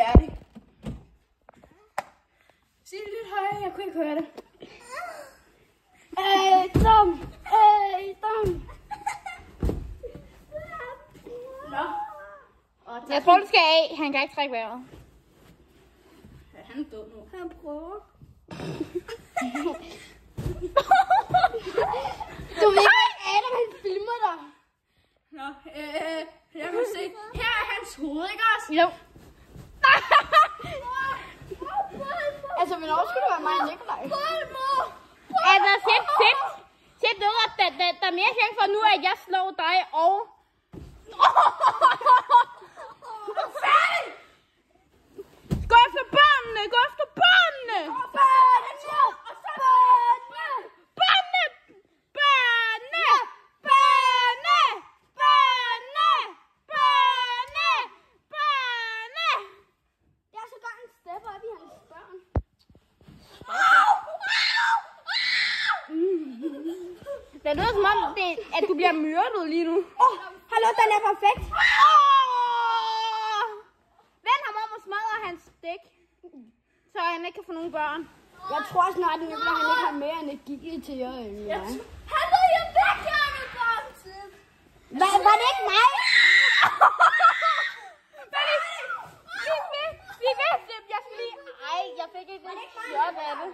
færdig. Sig det lidt højere, jeg kunne ikke høre det. Dum. Nå. Jeg tror, du skal af. Han kan ikke trække vejret. Ja, han er død nu. Han prøver. Du ved ikke, Adam han filmer dig. Nå, jeg kan se. Her er hans hoved, ikke også? Jo. Altså, hvornår skulle det være mig og Nikolaj? Altså, sæt noget, at der er mere chance for nu, at jeg slår dig og... Færdig! Gå efter børnene! Gå efter børnene! Jeg er så godt en stepper op i hans børn. Det lyder som om, at du bliver myrdet lige nu. Hallo, den er perfekt. Vend ham om og smadre hans dæk, så han ikke kan få nogen børn. Jeg tror snart, at Nicolaj han ikke har mere energi til jer end mig. Han ved jo væk, jeg er med bamsen. Var det ikke mig? Vi vidste, jeg skulle lige... Ej, jeg fik ikke et shot af det.